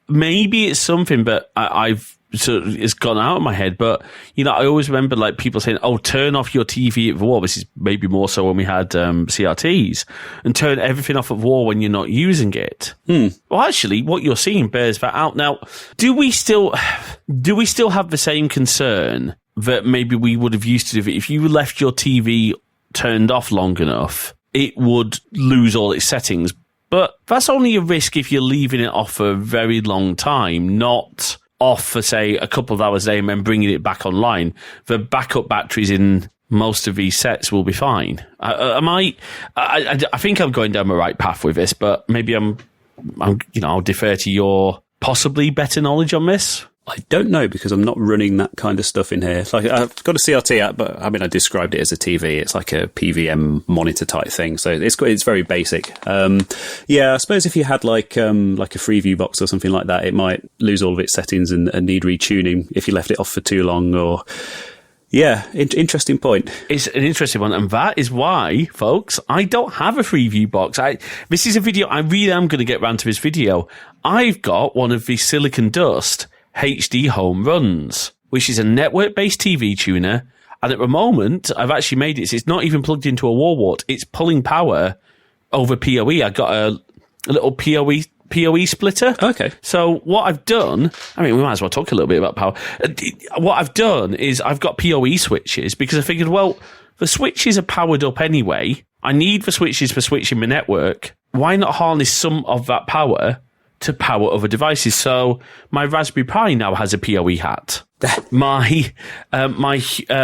maybe it's something, but I've, so it's gone out of my head, but I always remember like people saying, "Oh, turn off your TV at the wall." This is maybe more so when we had CRTs, and turn everything off at the wall when you're not using it. Well, actually, what you're seeing bears that out. Now, do we still have the same concern that maybe we would have used to do if you left your TV turned off long enough, it would lose all its settings? But that's only a risk if you're leaving it off for a very long time, not off for, say, a couple of hours a day and then bringing it back online. The backup batteries in most of these sets will be fine. I think I'm going down the right path with this, but maybe I'll defer to your possibly better knowledge on this. I don't know, because I'm not running that kind of stuff in here. Like, I've got a CRT app, but I mean, I described it as a TV. It's like a PVM monitor type thing, so it's very basic. I suppose if you had like a Freeview box or something like that, it might lose all of its settings and need retuning if you left it off for too long. Or interesting point. It's an interesting one, and that is why, folks, I don't have a Freeview box. This is a video. I really am going to get round to this video. I've got one of the Silicon Dust HD Home Runs, which is a network-based TV tuner, and at the moment I've actually made it so it's not even plugged into a wall wart. It's pulling power over PoE. I got a little PoE splitter. Okay. So what I've done, I mean, we might as well talk a little bit about power. What I've done is I've got PoE switches, because I figured, well, the switches are powered up anyway. I need the switches for switching my network. Why not harness some of that power to power other devices? So my Raspberry Pi now has a PoE hat. My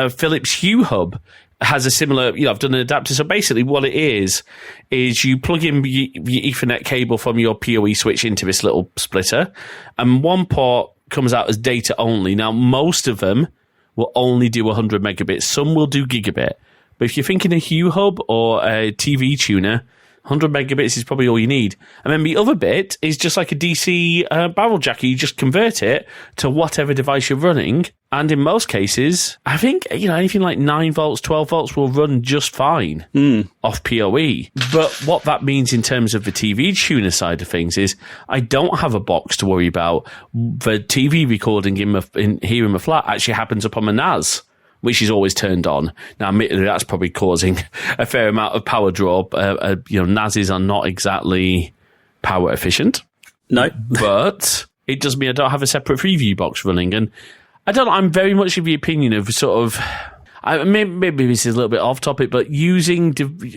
Philips Hue Hub has a similar, I've done an adapter. So basically what it is you plug in your Ethernet cable from your PoE switch into this little splitter, and one port comes out as data only. Now, most of them will only do 100 megabits. Some will do gigabit. But if you're thinking a Hue Hub or a TV tuner, 100 megabits is probably all you need. And then the other bit is just like a DC barrel jacker. You just convert it to whatever device you're running. And in most cases, I think, anything like 9 volts, 12 volts will run just fine off PoE. But what that means in terms of the TV tuner side of things is I don't have a box to worry about. The TV recording here in the flat actually happens up on my NAS, which is always turned on. Now, admittedly, that's probably causing a fair amount of power draw. NASs are not exactly power efficient. No. But it does mean I don't have a separate Freeview box running. And I don't know, I'm very much of the opinion of sort of, maybe this is a little bit off topic, but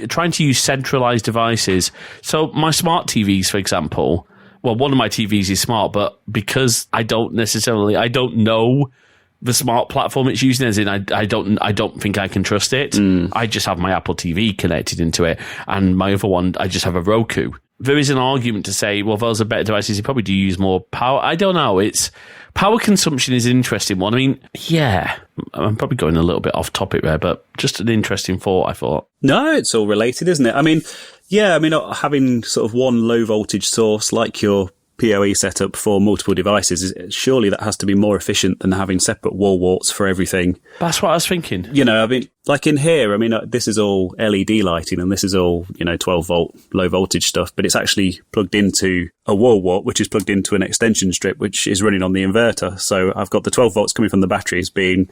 trying to use centralized devices. So my smart TVs, for example, well, one of my TVs is smart, but because I don't know the smart platform it's using, as in I don't think I can trust it. I just have my Apple TV connected into it, and my other one, I just have a Roku. There is an argument to say, well, those are better devices, you probably do use more power. I don't know. Power consumption is an interesting one. I mean, yeah, I'm probably going a little bit off topic there, but just an interesting thought, I thought. No, it's all related, isn't it? I mean, having sort of one low voltage source like your PoE setup for multiple devices, surely that has to be more efficient than having separate wall warts for everything. That's what I was thinking. Like in here, this is all LED lighting and this is all, 12 volt low voltage stuff, but it's actually plugged into a wall wart, which is plugged into an extension strip, which is running on the inverter. So I've got the 12 volts coming from the batteries being,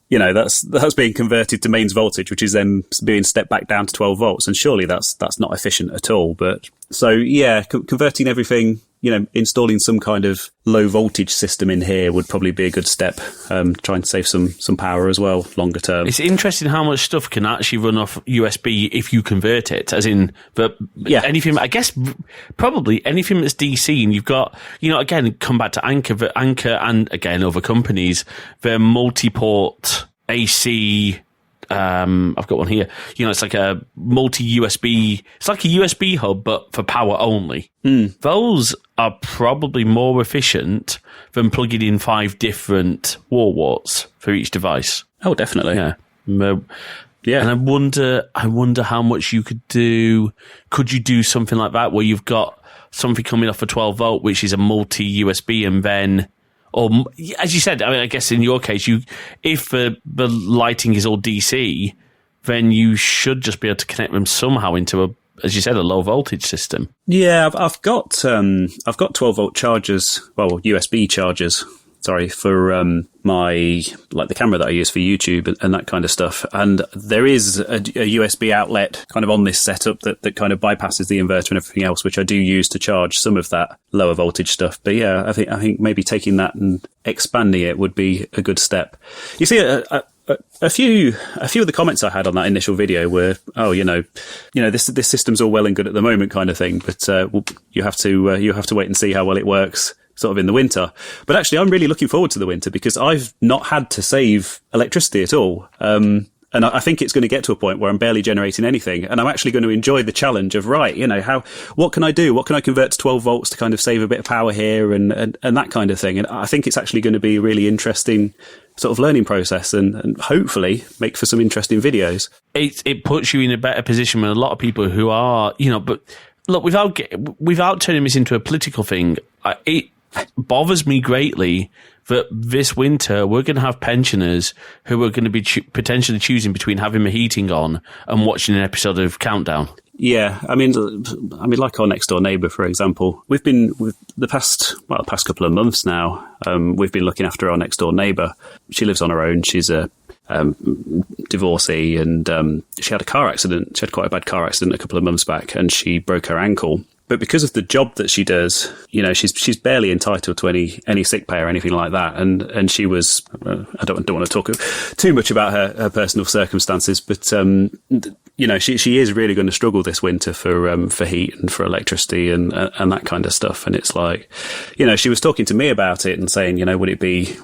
that's being converted to mains voltage, which is then being stepped back down to 12 volts. And surely that's not efficient at all. But so, yeah, converting everything, installing some kind of low voltage system in here would probably be a good step. Trying to save some power as well, longer term. It's interesting how much stuff can actually run off USB if you convert it, as in, anything, I guess, probably anything that's DC, and you've got, again, come back to Anchor and, again, other companies, they're multi-port AC. I've got one here. It's like a multi-USB. It's like a USB hub, but for power only. Those are probably more efficient than plugging in 5 different wall warts for each device. Oh, definitely. Yeah. Yeah. And I wonder how much you could do. Could you do something like that where you've got something coming off a 12 volt, which is a multi-USB, and then, or as you said, I guess in your case, if the lighting is all DC, then you should just be able to connect them somehow into as you said, a low voltage system. Yeah, I've got 12 volt chargers, USB chargers. Sorry, for my the camera that I use for YouTube and that kind of stuff. And there is a USB outlet kind of on this setup that kind of bypasses the inverter and everything else, which I do use to charge some of that lower voltage stuff. But yeah, I think maybe taking that and expanding it would be a good step. You see, a few of the comments I had on that initial video were, this system's all well and good at the moment, kind of thing, but you have to wait and see how well it works sort of in the winter. But actually, I'm really looking forward to the winter because I've not had to save electricity at all. And I think it's going to get to a point where I'm barely generating anything, and I'm actually going to enjoy the challenge of, what can I do? What can I convert to 12 volts to kind of save a bit of power here and that kind of thing? And I think it's actually going to be a really interesting sort of learning process and hopefully make for some interesting videos. It puts you in a better position with a lot of people who are, but look, without turning this into a political thing, it bothers me greatly that this winter we're going to have pensioners who are going to be potentially choosing between having the heating on and watching an episode of Countdown. Yeah, I mean, like our next door neighbour, for example, we've been with the past couple of months now. We've been looking after our next door neighbour. She lives on her own. She's a divorcee, and she had a car accident. She had quite a bad car accident a couple of months back, and she broke her ankle. But because of the job that she does, she's barely entitled to any sick pay or anything like that. And she was, I don't want to talk too much about her personal circumstances, but she is really going to struggle this winter for heat and for electricity and that kind of stuff. And it's like, she was talking to me about it and saying, would it be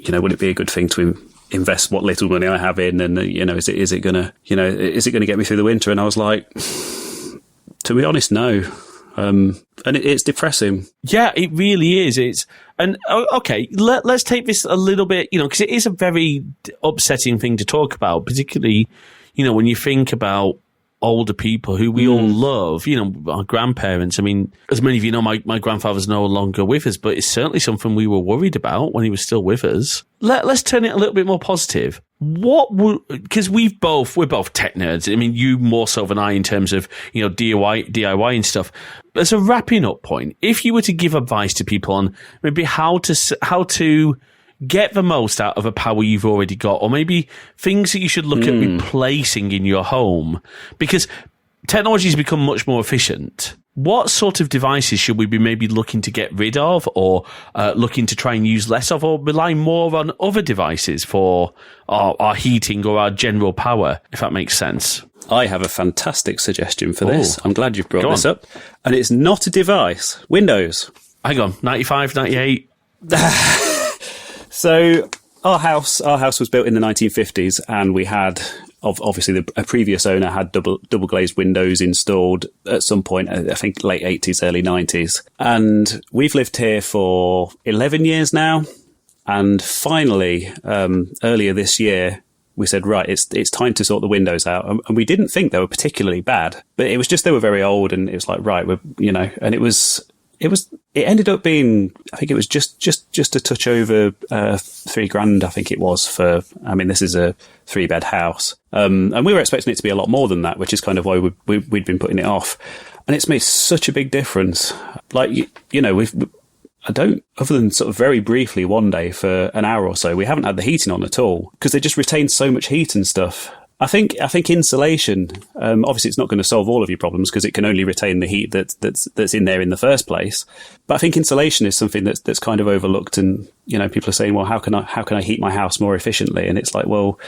a good thing to invest what little money I have in, and is it going to get me through the winter? And I was like, to be honest, no. And it's depressing. Yeah, it really is. Okay, let's take this a little bit, because it is a very upsetting thing to talk about, particularly, when you think about older people who we all love, our grandparents. I mean, as many of you know, my grandfather's no longer with us, but it's certainly something we were worried about when he was still with us. Let's turn it a little bit more positive. Because we're both tech nerds. I mean, you more so than I in terms of, DIY and stuff. As a wrapping up point, if you were to give advice to people on maybe how to get the most out of a power you've already got, or maybe things that you should look at replacing in your home, because technology has become much more efficient. What sort of devices should we be maybe looking to get rid of, or looking to try and use less of, or rely more on other devices for our heating or our general power, if that makes sense? I have a fantastic suggestion for this. I'm glad you've brought this up. And it's not a device. Windows. Hang on, 95, 98? So our house was built in the 1950s, and we had, obviously, a previous owner had double glazed windows installed at some point, I think late 80s, early 90s. And we've lived here for 11 years now. And finally, earlier this year, we said, right, it's time to sort the windows out. And we didn't think they were particularly bad, but it was just they were very old, and it was like, right, and it ended up being, I think it was just a touch over $3,000, I think it was this is a 3-bed house. And we were expecting it to be a lot more than that, which is kind of why we'd been putting it off. And it's made such a big difference. Like, other than sort of very briefly one day for an hour or so, we haven't had the heating on at all, because they just retain so much heat and stuff. I think insulation, obviously it's not going to solve all of your problems because it can only retain the heat that's in there in the first place. But I think insulation is something that's kind of overlooked, and, people are saying, well, how can I heat my house more efficiently? And it's like, well,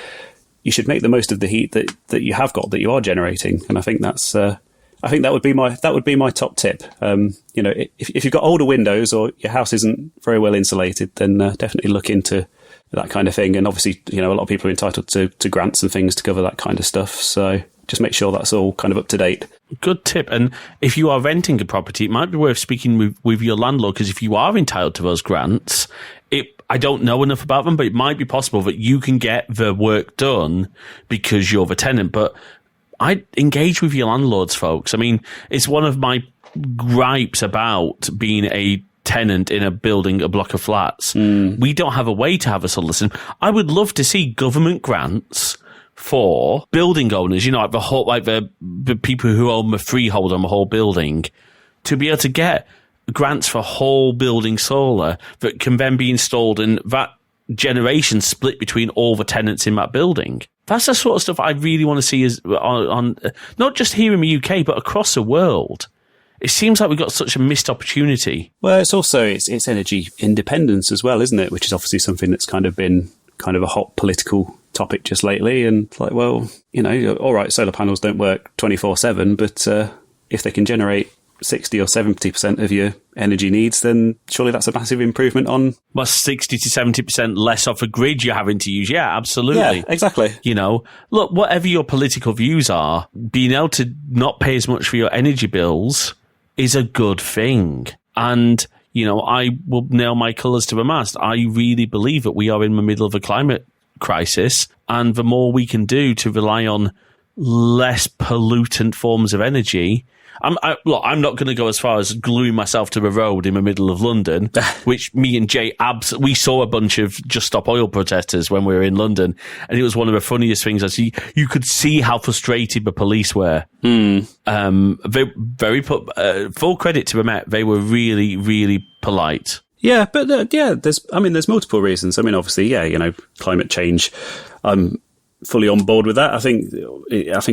you should make the most of the heat that you have got, that you are generating. And I think that would be my top tip. If you've got older windows or your house isn't very well insulated, then definitely look into that kind of thing. And obviously, a lot of people are entitled to grants and things to cover that kind of stuff. So just make sure that's all kind of up to date. Good tip. And if you are renting a property, it might be worth speaking with your landlord, because if you are entitled to those grants, I don't know enough about them, but it might be possible that you can get the work done because you're the tenant. But I'd engage with your landlords, folks. I mean, it's one of my gripes about being a tenant in a building, a block of flats. We don't have a way to have a solicitor. I would love to see government grants for building owners, like the people who own the freehold on the whole building, to be able to get grants for whole building solar that can then be installed, and that generation split between all the tenants in that building. That's the sort of stuff I really want to see on not just here in the UK, but across the world. It seems like we've got such a missed opportunity. Well, it's also it's energy independence as well, isn't it? Which is obviously something that's kind of been kind of a hot political topic just lately. And it's like, well, all right, solar panels don't work 24/7, but if they can generate 60 or 70% of your energy needs, then surely that's a massive improvement on... Well, 60 to 70% less off a grid you're having to use. Yeah, absolutely. Yeah, exactly. Look, whatever your political views are, being able to not pay as much for your energy bills is a good thing. And, I will nail my colours to the mast. I really believe that we are in the middle of a climate crisis, and the more we can do to rely on less pollutant forms of energy... I'm not going to go as far as gluing myself to the road in the middle of London, which me and Jay we saw a bunch of Just Stop Oil protesters when we were in London, and it was one of the funniest things. You could see how frustrated the police were. They very full credit to the Met. They were really, really polite. Yeah, but there's multiple reasons. I mean, obviously, climate change. Fully on board with that. I think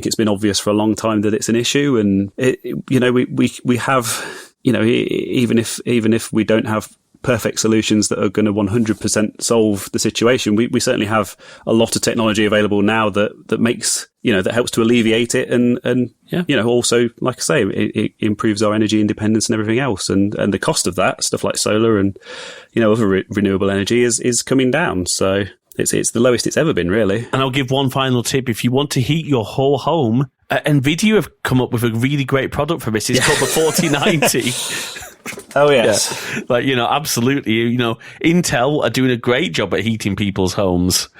it's been obvious for a long time that it's an issue, and we have, even if we don't have perfect solutions that are going to 100% solve the situation, we certainly have a lot of technology available now that makes, that helps to alleviate it, and also, like I say, it improves our energy independence and everything else, and the cost of that stuff like solar and other renewable energy is coming down. So it's the lowest it's ever been, really. And I'll give one final tip. If you want to heat your whole home, NVIDIA have come up with a really great product for this. It's called the 4090. Oh, yes. Yeah. Absolutely. Intel are doing a great job at heating people's homes.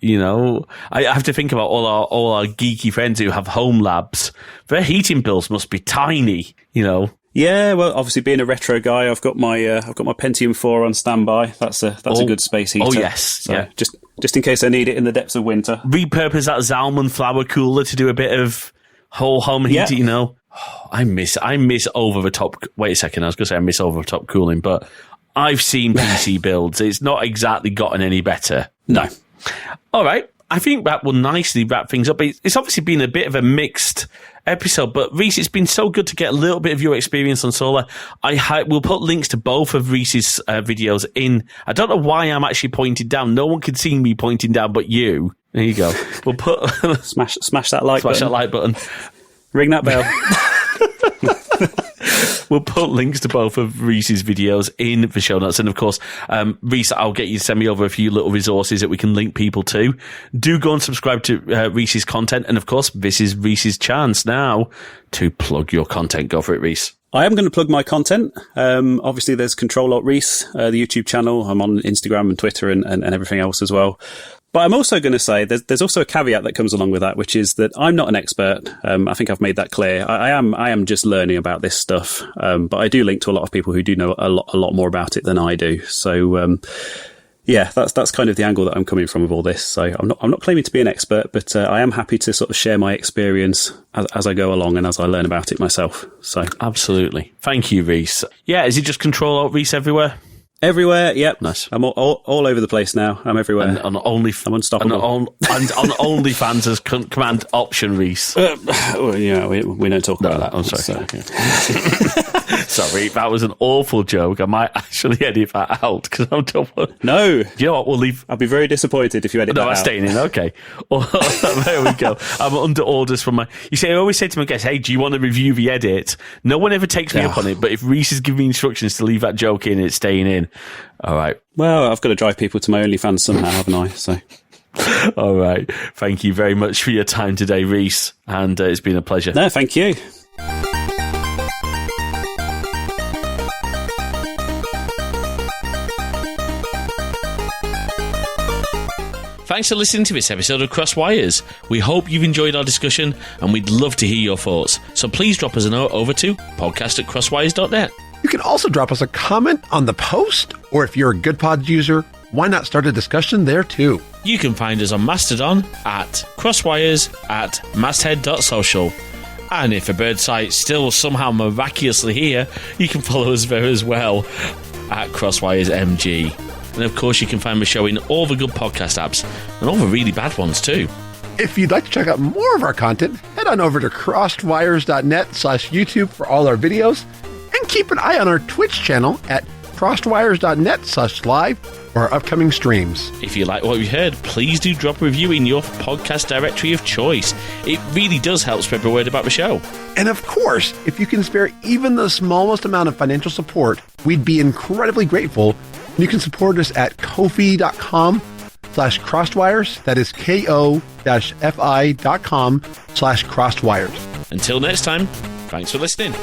You know, I have to think about all our geeky friends who have home labs. Their heating bills must be tiny, you know. Yeah, well, obviously being a retro guy, I've got my Pentium 4 on standby. That's a good space heater. Oh yes, so yeah. Just in case I need it in the depths of winter. Repurpose that Zalman flower cooler to do a bit of whole home heating. You know, I miss over the top. Wait a second, I was going to say I miss over the top cooling, but I've seen PC builds. It's not exactly gotten any better. No. All right. I think that will nicely wrap things up. It's obviously been a bit of a mixed episode, but Rees, it's been so good to get a little bit of your experience on solar. We'll put links to both of Rees's videos in. I don't know why I'm actually pointing down. No one can see me pointing down but you. There you go. We'll put smash that like button. Smash that like button. Ring that bell. We'll put links to both of Rees's videos in the show notes. And of course, Rees, I'll get you to send me over a few little resources that we can link people to. Do go and subscribe to Rees's content. And of course, this is Rees's chance now to plug your content. Go for it, Rees. I am going to plug my content. Obviously, there's Control-Alt-Rees, the YouTube channel. I'm on Instagram and Twitter and everything else as well. But I'm also going to say there's also a caveat that comes along with that, which is that I'm not an expert. I think I've made that clear. I am just learning about this stuff. But I do link to a lot of people who do know a lot more about it than I do. So, yeah, that's kind of the angle that I'm coming from with all this. So I'm not claiming to be an expert, but I am happy to sort of share my experience as I go along and as I learn about it myself. So absolutely. Thank you, Rees. Yeah. Is it just Control-Alt-Rees everywhere? Everywhere, yep. Nice. I'm all over the place now. I'm everywhere. And I'm unstoppable. And on OnlyFans as Command Option Rees. Well, yeah, we don't talk about that. I'm sorry. Sorry, that was an awful joke. I might actually edit that out because I'm double. No. You know what? We'll leave. I'll be very disappointed if you edit that out. No, I'm staying in. Okay. Well, there we go. I'm under orders from my... You see, I always say to my guests, hey, do you want to review the edit? No one ever takes me up on it, but if Rees has given me instructions to leave that joke in, it's staying in. All right. Well, I've got to drive people to my OnlyFans somehow, haven't I? So... All right. Thank you very much for your time today, Rees. And it's been a pleasure. No, thank you. Thanks for listening to this episode of Crosswires. We hope you've enjoyed our discussion and we'd love to hear your thoughts. So please drop us a note over to podcast@crosswires.net. You can also drop us a comment on the post, or if you're a GoodPods user, why not start a discussion there too? You can find us on Mastodon at crosswires@masthead.social. And if a bird site's still somehow miraculously here, you can follow us there as well at CrosswiresMG. And of course, you can find the show in all the good podcast apps and all the really bad ones too. If you'd like to check out more of our content, head on over to crosswires.net/YouTube for all our videos, and keep an eye on our Twitch channel at crosswires.net/live for our upcoming streams. If you like what you heard, please do drop a review in your podcast directory of choice. It really does help spread the word about the show. And of course, if you can spare even the smallest amount of financial support, we'd be incredibly grateful. You can support us at ko-fi.com/crosswires. That is ko-fi.com/crosswires. Until next time, thanks for listening.